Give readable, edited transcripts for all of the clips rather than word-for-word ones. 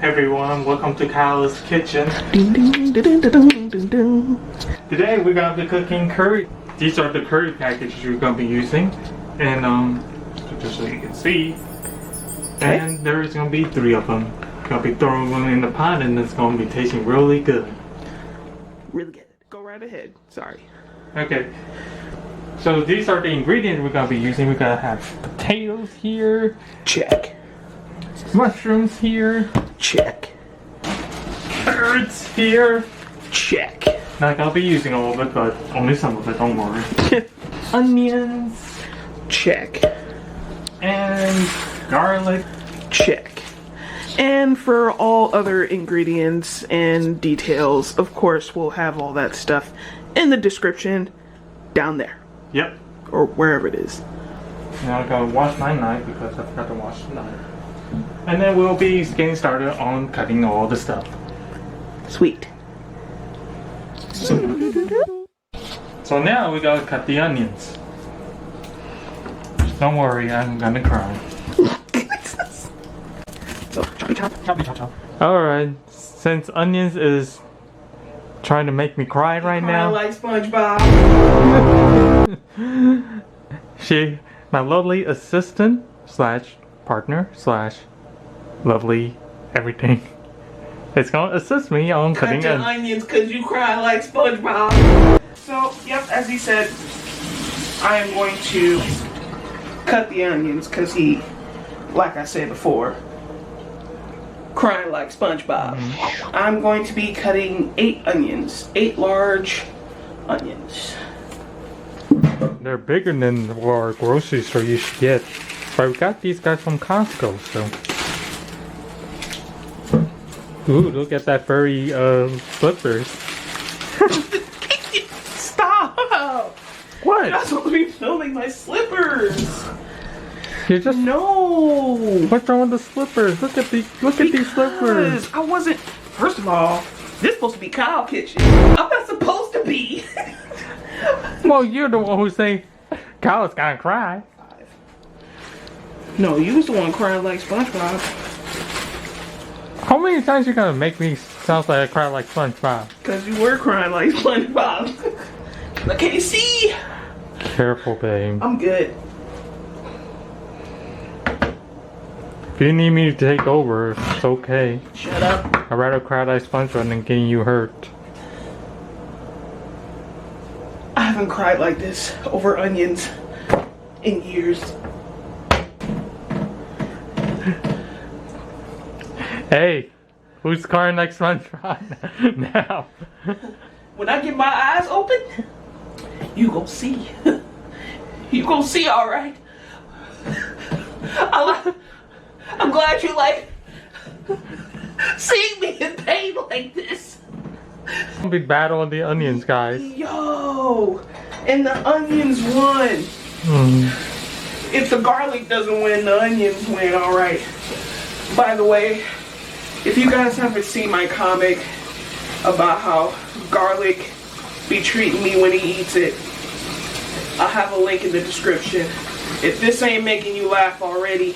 Hey everyone, welcome to Kyle's kitchen. Today we're gonna be cooking curry. These are the curry packages we're gonna be using, and just so you can see. And there's gonna be 3 of them. Gonna be throwing them in the pot, and it's gonna be tasting really good. Really good. Go right ahead. Sorry. Okay. So these are the ingredients we're gonna be using. We're gonna have potatoes here. Check. Mushrooms here. Check. Carrots here. Check. Not gonna be using all of it, but only some of it, don't worry. Onions. Check. And garlic. Check. And for all other ingredients and details, of course, we'll have all that stuff in the description down there. Yep. Or wherever it is. Now I'm gonna wash my knife because I forgot to wash the knife. And then we'll be getting started on cutting all the stuff. Sweet. So now we gotta cut the onions. Don't worry, I'm gonna cry. So, choppy chop. Choppy chop chop. Alright, since onions is trying to make me cry right now. Like SpongeBob. My lovely assistant slash partner slash lovely everything. It's gonna assist me on cutting onions because you cry like SpongeBob. So, yep, as he said, I am going to cut the onions because he, like I said before, crying like SpongeBob. I'm going to be cutting 8 onions, 8 large onions. They're bigger than our grocery store you should get. But we got these guys from Costco, so. Ooh, look at that furry slippers. Stop! What? You're not supposed to be filming my slippers. You're just no. What's wrong with the slippers? Look at these slippers. I wasn't. First of all, this is supposed to be Kyle's kitchen. I'm not supposed to be. Well, you're the one who's saying Kyle's gonna cry. No, you was the one crying like SpongeBob. How many times you gonna make me sound like I cry like SpongeBob? Because you were crying like SpongeBob. I can't see. Careful, babe. I'm good. If you need me to take over, it's okay. Shut up. I'd rather cry like SpongeBob than getting you hurt. I haven't cried like this over onions in years. Hey, who's crying like SpongeBob now? When I get my eyes open, you gon' see. You gon' see, alright? I'm glad you like seeing me in pain like this. Big battle on the onions, guys. Yo, and the onions won. If the garlic doesn't win, the onions win, alright. By the way, if you guys haven't seen my comic about how garlic be treating me when he eats it, I'll have a link in the description. If this ain't making you laugh already,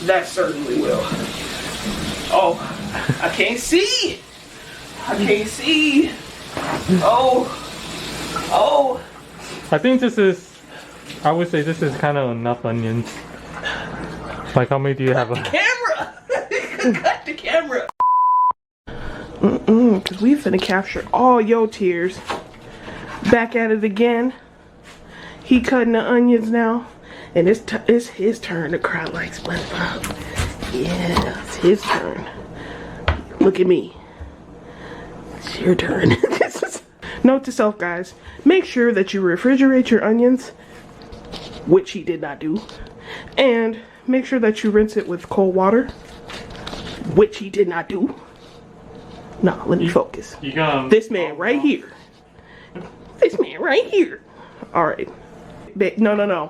that certainly will. Oh, I can't see. I can't see. Oh. I think I would say this is kind of enough onions. Like, how many do you have? Camera! Cut the camera! Because we finna capture all your tears. Back at it again. He cutting the onions now. And it's his turn to cry like SpongeBob. Yeah, it's his turn. Look at me. It's your turn. Note to self, guys. Make sure that you refrigerate your onions, which he did not do. And make sure that you rinse it with cold water, which he did not do. No, let me focus. This man right here. This man right here. Alright. No. No.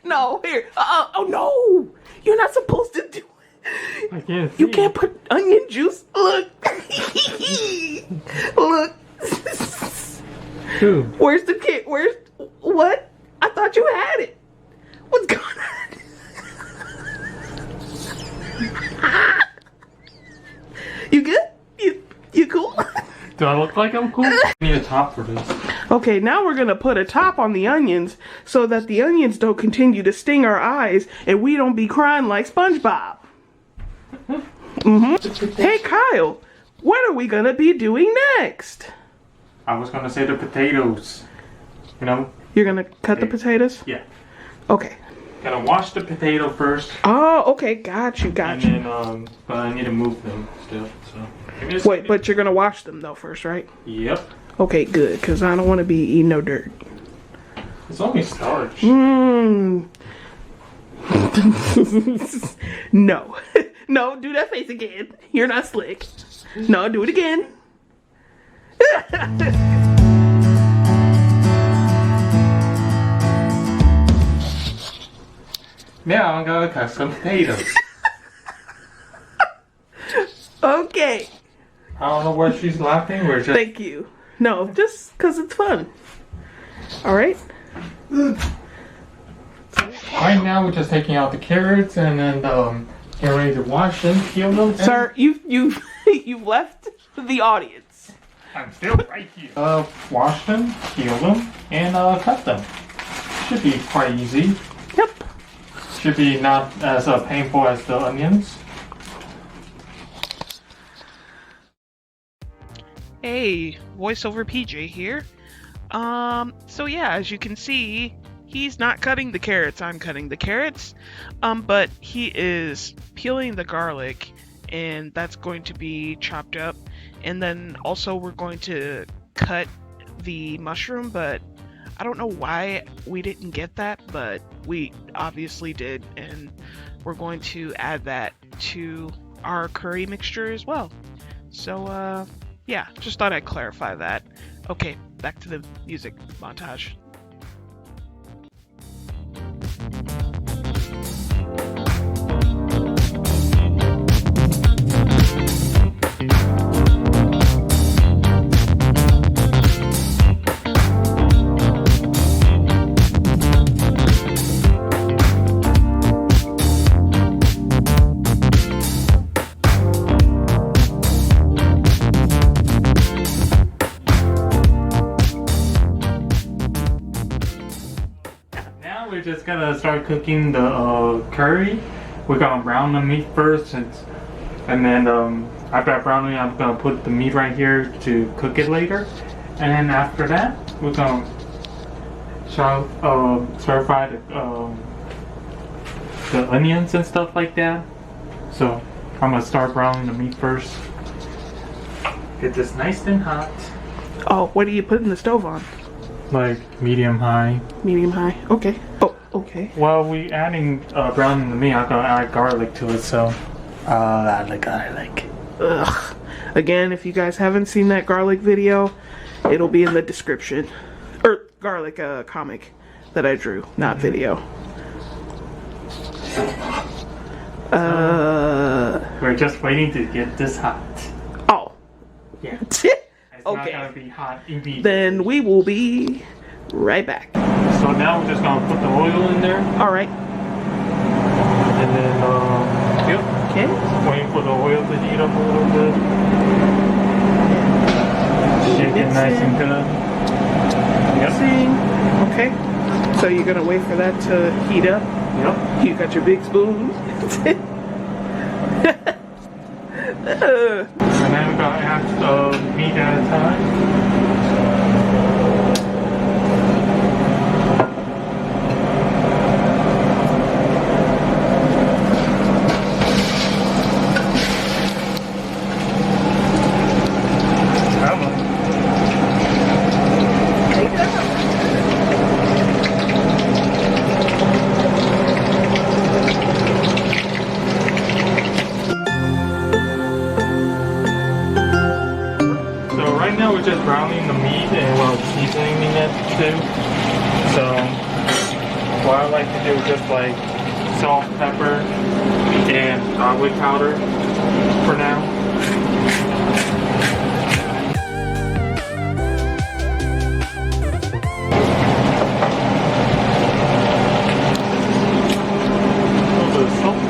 No, here. Oh no. You're not supposed to do it. I can't see. You can't put onion juice. Look. Look. Who? Where's the kid? Where's what? I thought you had it. What's going on? Do I look like I'm cool? I need a top for this. Okay, now we're gonna put a top on the onions so that the onions don't continue to sting our eyes and we don't be crying like SpongeBob. Hey Kyle, what are we gonna be doing next? I was gonna say the potatoes. You know? You're gonna cut the potatoes? Yeah. Okay. Gotta wash the potato first. Oh, okay, got you. And then, but I need to move them still, so. Wait, but you're gonna wash them though first, right? Yep. Okay, good, because I don't want to be eating no dirt. It's only starch. No. No, do that face again. You're not slick. No, do it again. Now I'm gonna cut some potatoes. Okay. I don't know why she's laughing. We're just. Thank you. No, just because it's fun. All right. Right now we're just taking out the carrots and then get ready to wash them, peel them. Sir, you've left the audience. I'm still right here. Wash them, peel them, and cut them. Should be quite easy. Yep. Should be not as painful as the onions. Hey, voiceover PJ here. So yeah, as you can see, he's not cutting the carrots, I'm cutting the carrots. But he is peeling the garlic, and that's going to be chopped up. And then also we're going to cut the mushroom, but I don't know why we didn't get that, but we obviously did, and we're going to add that to our curry mixture as well. So, yeah, just thought I'd clarify that. Okay, back to the music montage. We're just gonna start cooking the curry. We're gonna brown the meat first, and then after I brown it, I'm gonna put the meat right here to cook it later. And then after that, we're gonna stir fry the onions and stuff like that. So I'm gonna start browning the meat first. Get this nice and hot. Oh, what are you putting the stove on? Like medium high. Medium high. Okay. Oh, okay. While we adding browning the meat, I'm gonna add garlic to it. So, add the garlic. Ugh. Again, if you guys haven't seen that garlic video, it'll be in the description. Or garlic comic that I drew, not video. We're just waiting to get this hot. Oh. Yeah. It's Okay. not gonna be hot immediately. Then we will be right back. So now we're just gonna put the oil in there. Alright. And then, yep. Okay. Waiting for the oil to heat up a little bit. Shake it nice and good. Yep. Okay. So you're gonna wait for that to heat up? Yep. You got your big spoon? And then we're gonna add meat at a time. We're just browning the meat and while seasoning it too. So what I like to do is just like salt, pepper, and garlic powder for now. A little bit of salt.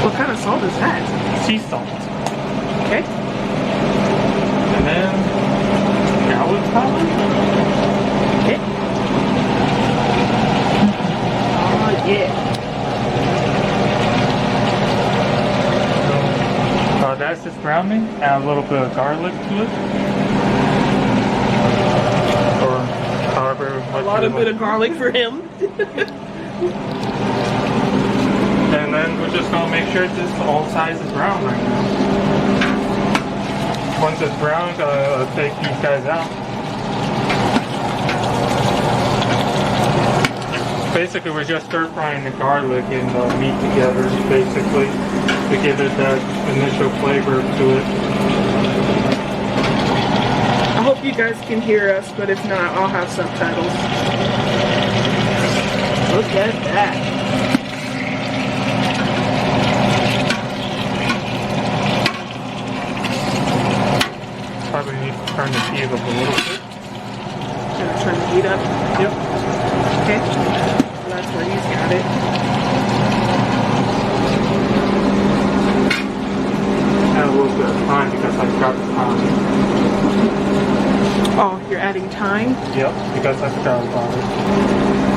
What kind of salt is that? Sea salt. Okay. add a little bit of garlic to it. Or however much. A lot of bit of garlic for him. And then we're just gonna make sure this all sides is brown right now. Once it's brown, I'll take these guys out. Basically, we're just stir frying the garlic and the meat together, basically, to give it that initial flavor to it. I hope you guys can hear us, but if not, I'll have subtitles. Look at that. Probably need to turn the heat up a little bit. Gonna turn the heat up? Yep. Okay. So that's where he's got it. Add a little bit of thyme because I forgot the thyme. Oh, you're adding thyme? Yep, because I forgot about it.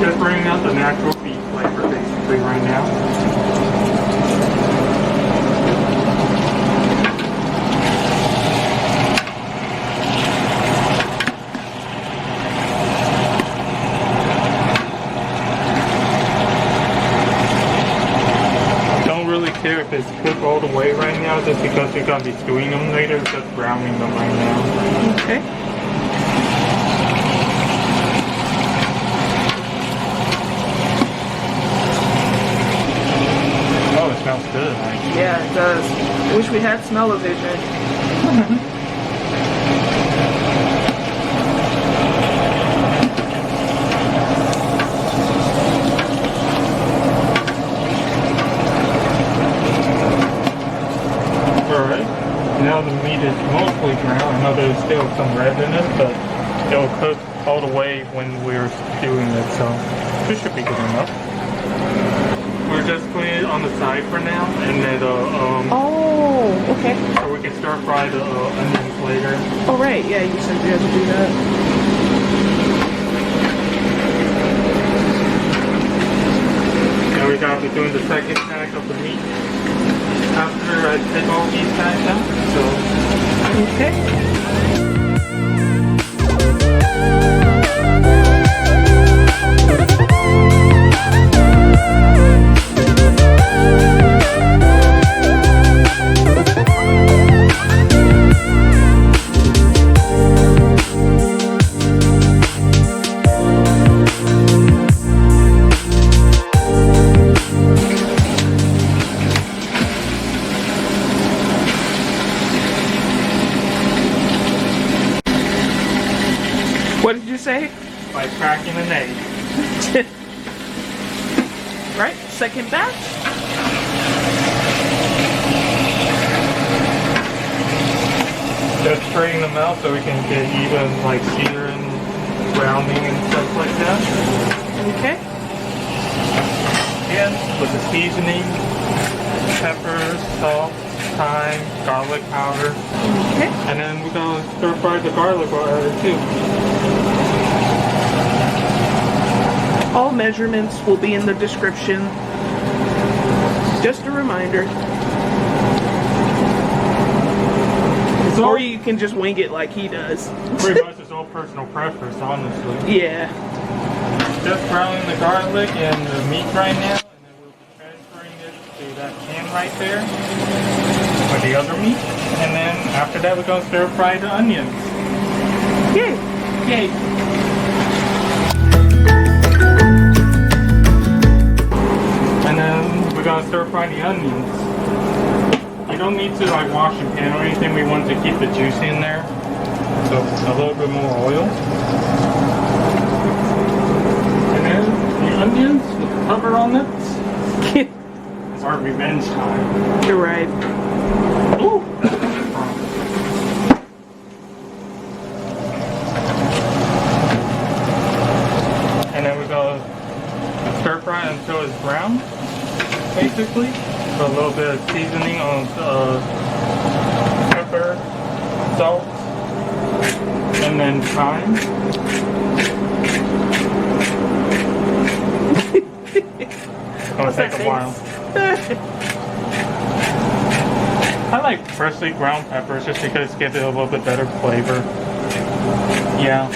Just bringing out the natural beef flavor basically right now. Care if it's cooked all the way right now, just because we're gonna be stewing them later, just browning them right now. Okay. Oh, it smells good. Yeah, it does. I wish we had smell-o-vision. Now the meat is mostly brown. I know there's still some red in it, but it'll cook all the way when we're stewing it, so this should be good enough. We're just putting it on the side for now, and then oh, okay. So we can stir fry the onions later. Oh right, yeah, you said you had to do that. Now we're gonna be doing the second pack of the meat after I take all these guys out. So okay. What did you say? By cracking an egg. Right, second batch. Just spraying them out so we can get even like sear and browning and stuff like that. Okay. And with the seasoning, pepper, salt, thyme, garlic powder. Okay. And then we're gonna stir fry the garlic powder too. All measurements will be in the description. Just a reminder. Or you can just wing it like he does. Pretty much it's all personal preference, honestly. Yeah. Just browning the garlic and the meat right now, and then we'll be transferring it to that pan right there with the other meat. And then after that we're gonna stir fry the onions. Yay. Yay! And then we're gonna stir fry the onions. You don't need to like wash the pan or anything. We want to keep the juice in there. So a little bit more oil. And then the onions with the cover on it. It's our revenge time. You're right. Ooh! And then we're gonna stir fry until it's brown, basically. So a little bit of seasoning on pepper, salt, and then thyme. It's gonna take a while. I like freshly ground peppers just because it gives it a little bit better flavor. Yeah.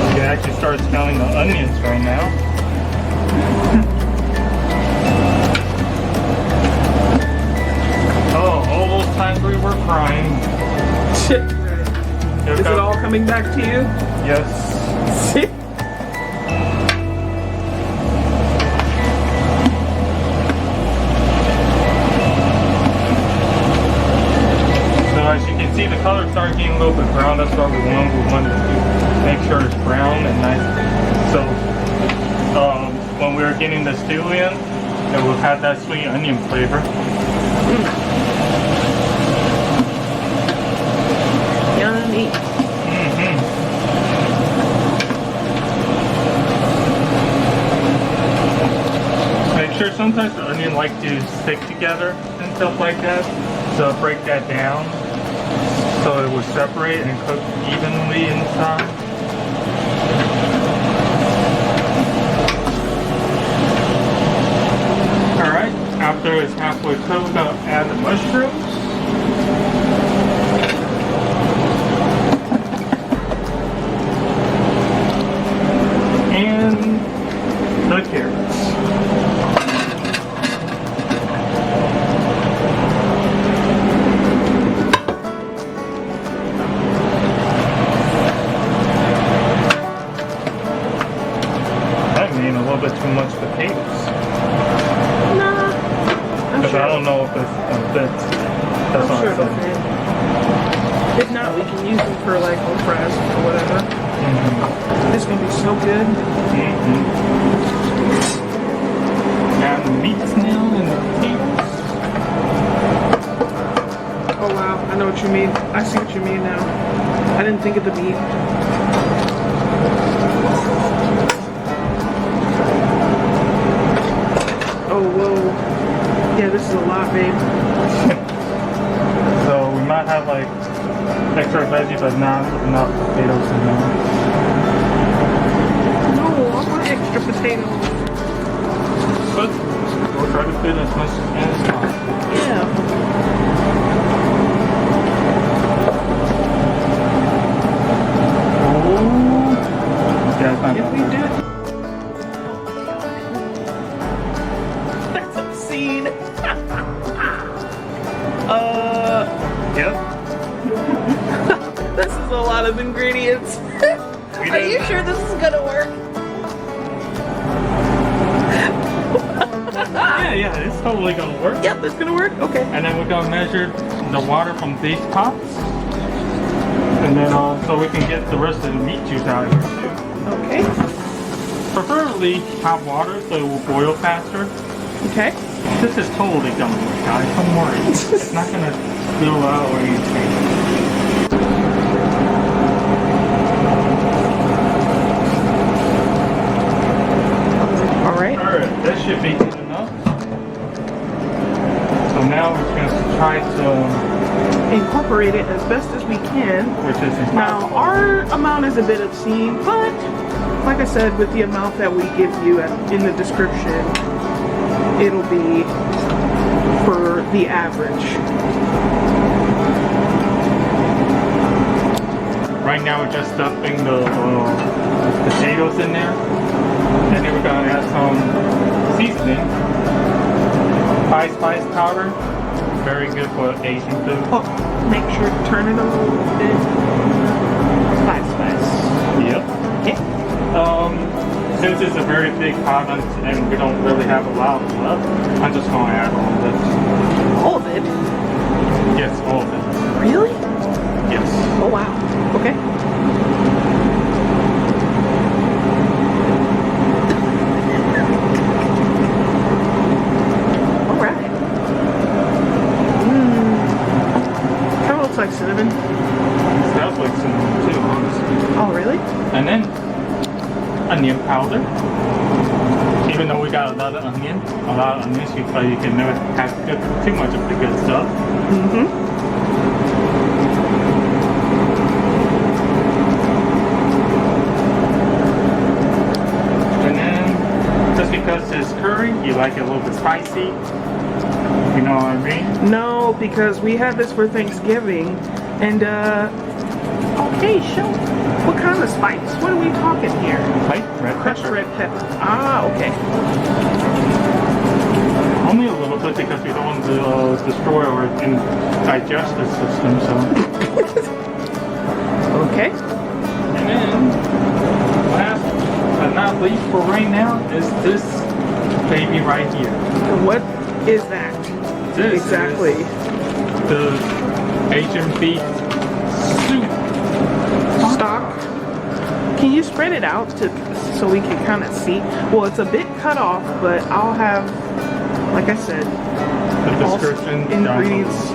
You can actually start smelling the onions right now. Times we were crying. Shit. Is it all coming back to you? Yes. So as you can see, the color started getting a little bit brown. That's what we wanted to make sure it's brown and nice. So when we were getting the stew in, it will have that sweet onion flavor. Yummy. Make sure sometimes the onion like to stick together and stuff like that. So break that down so it will separate and cook evenly inside. Alright, after it's halfway cooked, we're going to add the mushrooms. The carrots. That made a little bit too much potatoes. Nah. Because I don't know if it's fits. That's I'm sure what I'm it'll fit. If not, we can use them for like home fries or whatever. It's gonna be so good. Now the meat's now and the potatoes. Oh wow, I know what you mean. I see what you mean now. I didn't think of the meat. Oh whoa. Yeah, this is a lot, babe. So we might have like extra veggie, but not enough potatoes in there. No, I want extra potatoes. But we'll try to fit as much as possible. Yeah. Oh, yeah, If we do. That's obscene. Yep. This is a lot of ingredients. Are you sure this is gonna work? Yeah, it's totally gonna work. Yep, it's gonna work. Okay. And then we're gonna measure the water from these pots, and then so we can get the rest of the meat juice out of here too. Okay. Preferably hot water so it will boil faster. Okay. This is totally gonna work, guys. Don't worry. It's not gonna spill out or anything. Alright, that should be good enough. So now we're going to try to incorporate it as best as we can. which is impossible. Now, our amount is a bit obscene, but like I said, with the amount that we give you in the description, it'll be for the average. Right now we're just stuffing the potatoes in there. And then we're going to add some seasoning. Thai spice powder. Very good for Asian food. Oh, make sure to turn it a little bit. Thai spice. Yep. Okay. Since it's a very big pot and we don't really have a lot left, I'm just going to add all of it. All of it? Yes, all of it. Really? Yes. Oh wow. Okay. Alright. Kind of looks like cinnamon. It smells like cinnamon too, honestly. Oh really? And then onion powder. Even though we got got a lot of onion. A lot of onions because you can never have too much of the good stuff. And then, just because it's curry, you like it a little bit spicy. You know what I mean? No, because we had this for Thanksgiving, and okay, show. What kind of spice? What are we talking here? Like red Crushed pepper. red pepper. Ah, okay. Only a little bit because we don't want to destroy our digestive system. So. Okay. And then, last but not least for right now is this baby right here. What is that? This exactly. is the Asian beef soup Stock. Can you spread it out so we can kind of see? Well, it's a bit cut off, but I'll have, like I said, The description down ingredients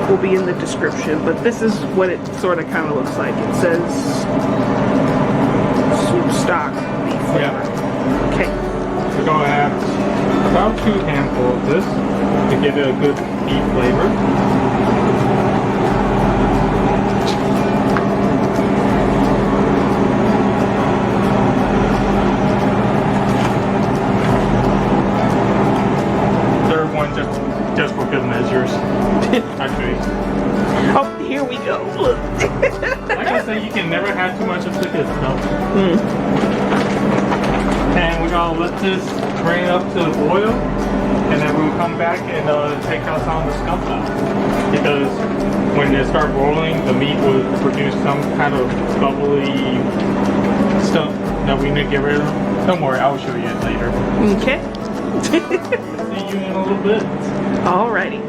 will be in the description. But this is what it sort of kind of looks like. It says soup stock beef flavor. Yeah. Okay. We're going to have about 2 handfuls of this to give it a good beef flavor. Third one just for good measures. Actually, Oh, here we go. Look. like I said, you can never have too much of the good stuff. And we're gonna let this bring up to the boil, and then we'll come back and take out some of the scum out. Because when they start boiling, the meat will produce some kind of bubbly stuff that we need to get rid of. Don't worry, I'll show you it later. Okay. See you in a little bit. Alrighty.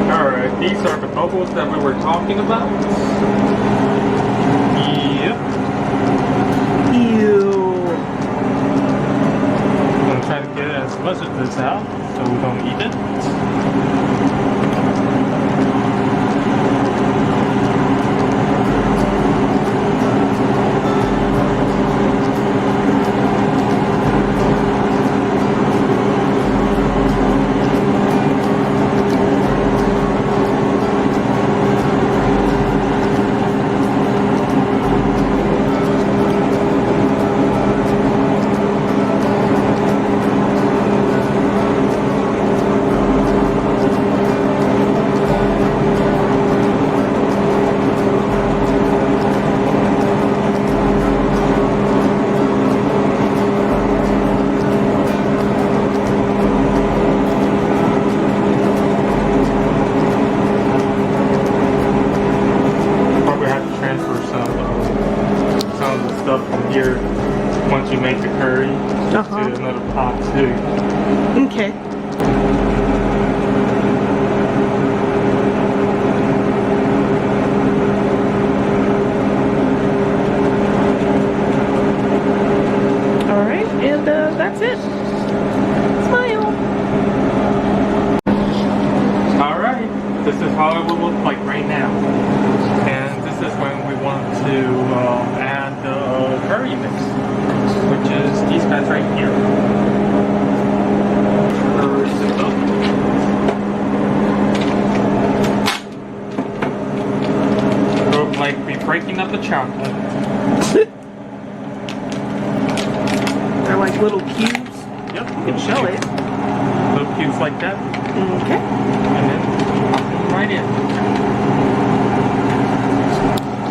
Alright, these are the bubbles that we were talking about. Yep. Ew. I'm gonna try to get as much of this out so we don't eat it. Once you make the curry to another pot too. Okay. Alright, and that's it. Smile. Alright, this is how it will look like right now. And this is when we want to add the curry mix, which is these guys right here. Look like we're breaking up the chocolate. They're like little cubes. Yep, You can show it. little cubes like that. Okay. And then pop them right in.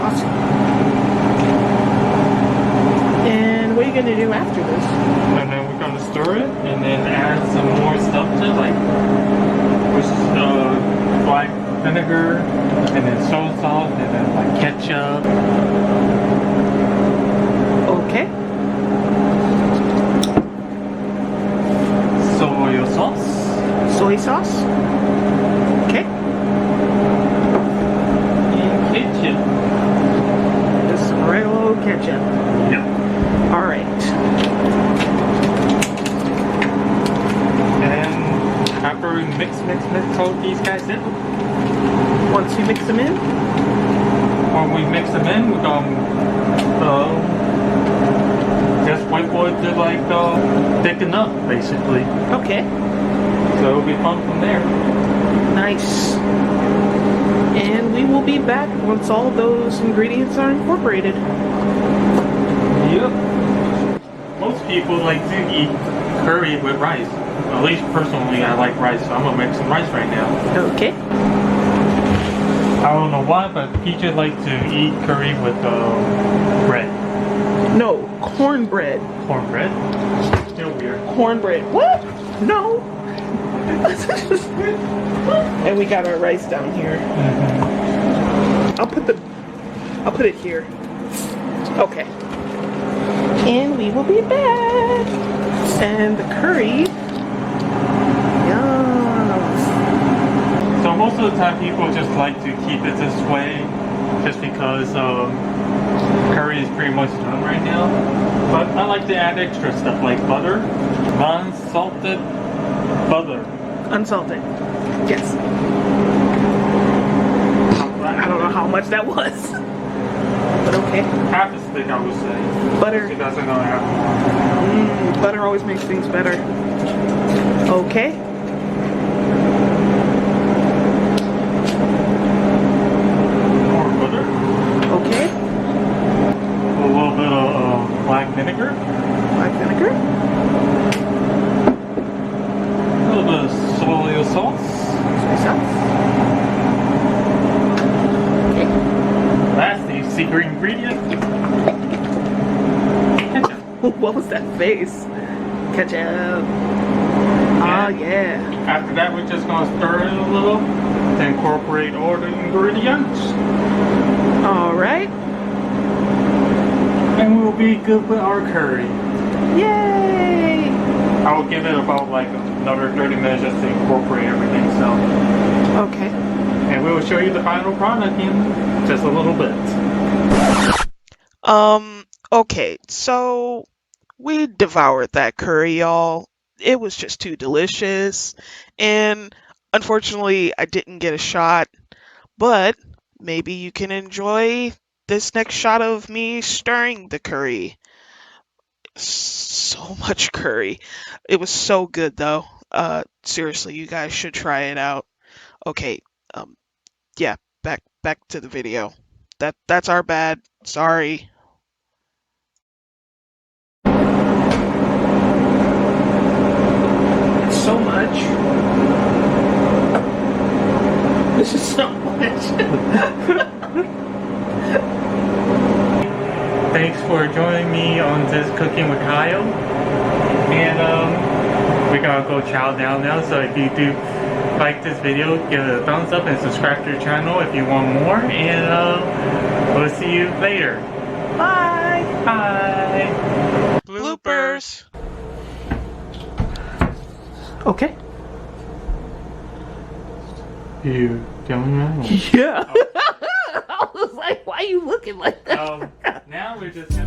Awesome. And what are you going to do after this? And then we're gonna stir it and then add some more stuff to it, like black vinegar and then soy sauce and then like ketchup. Okay. Soy sauce. Soy sauce. Okay. And ketchup. Just some regular old ketchup. Yep. Alright. And after we mix all these guys in, Once you mix them in, when we mix them in, we're gonna just wait for it to like thicken up, basically. Okay. So it'll be fun from there. Nice. And we will be back once all those ingredients are incorporated. Yep. Most people like to eat curry with rice. At least personally, I like rice, so I'm gonna make some rice right now. Okay. I don't know why, but Peaches like to eat curry with bread. No, cornbread. Cornbread? Still weird. Cornbread. What? No. And we got our rice down here. Mm-hmm. I'll put it here. Okay. And we will be back. And the curry. Yum. So most of the time people just like to keep it this way just because curry is pretty much done right now. But I like to add extra stuff like butter, non-salted butter. Unsalted. Yes. I don't know how much that was. But okay. Half a stick, I would say. Butter. It doesn't know half. Butter always makes things better. Okay. More butter. Okay. A little bit of black vinegar. Black vinegar. A little bit of soy sauce. Soy sauce. Okay. Lastly, secret ingredient. Ketchup. What was that face? Ketchup. Ah, yeah. After that, we're just gonna stir it a little to incorporate all the ingredients. All right. And we'll be good with our curry. Yay! I will give it about like another 30 minutes just to incorporate everything. So, Okay. and we will show you the final product in just a little bit. Okay, so we devoured that curry, y'all. It was just too delicious. And unfortunately, I didn't get a shot, but maybe you can enjoy this next shot of me stirring the curry. So much curry. It was so good though. Seriously, you guys should try it out. Okay, yeah, back to the video. That's our bad. Sorry. It's so much. This is so much. Thanks for joining me on this Cooking with Kyle. And we're gonna go chow down now. So if you do like this video, give it a thumbs up and subscribe to the channel if you want more. And we'll see you later. Bye. Bye. Bloopers. Okay. You doing that? Yeah. I was like, why are you looking like that? Now we're just gonna